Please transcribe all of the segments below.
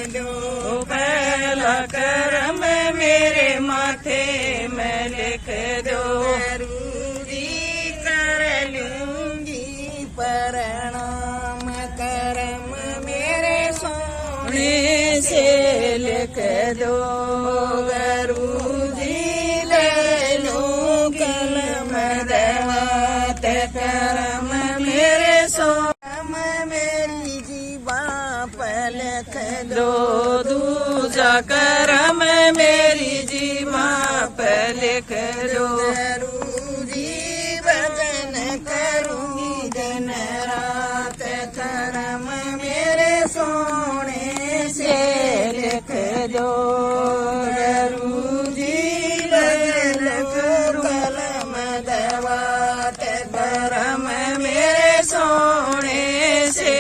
लो पहला करम मेरे माथे में लिख दो। जरूरी कर लूंगी प्रणाम करम मेरे सोने से लिख दो। गुरुजी ले लो कलम दवात करम मेरे सोने मेरी जीवा पर लिख दो। दूजा करम मेरी जीवा पर लिख दो। गुरुजी भजन करूंगी दिन रात करम मेरे सोने से लिख दो। गुरुजी भजन करूं कलम दवात करम मेरे सोने से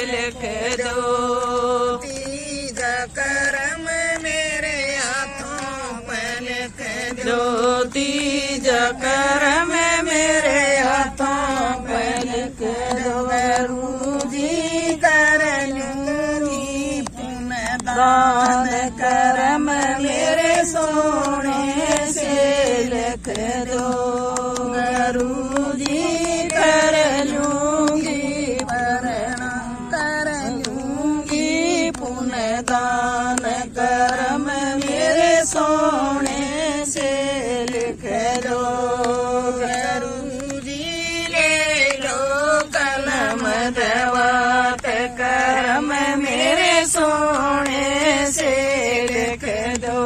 लिख दो। तीजा करम मेरे हाथों पर लिख दो। तीजा करम मेरे हाथों पर लिख दो। गुरुजी कर लूंगी पुण्य दान करम मेरे सोने से लिख दो। गुरुजी कर लूंगी प्रणाम कर लूंगी पुण्य दान करम मेरे सोने से लिख दो। गुरुजी ले लो कलम दवात करम मेरे सोने से लिख दो।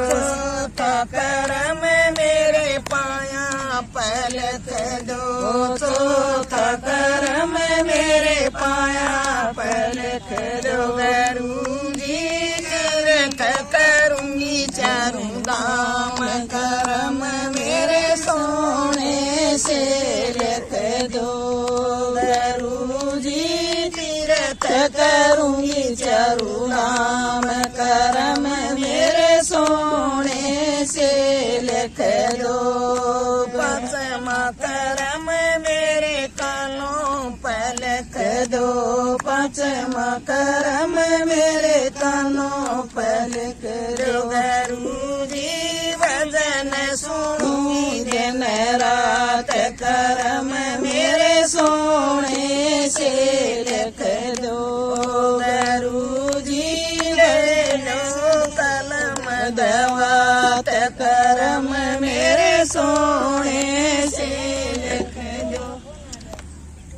चौथा करम मेरे पाया पर लिख दो। चौथा करम मेरे पाया पर लिख दो। गुरुजी तीर्थ करूंगी चारों धाम करम मेरे सोने से लिख दो। गुरुजी तीर्थ करूंगी चारों धाम करम मेरे सोने से लिख दो। पांचवा करम मेरे कानों पर लिख दो। पांचवा करम मेरे कानों पर लिख दो। गुरुजी भजन सुनूंगी दिन रात करम मेरे सोने से लिख दो। गुरुजी ले लो कलम दवात करम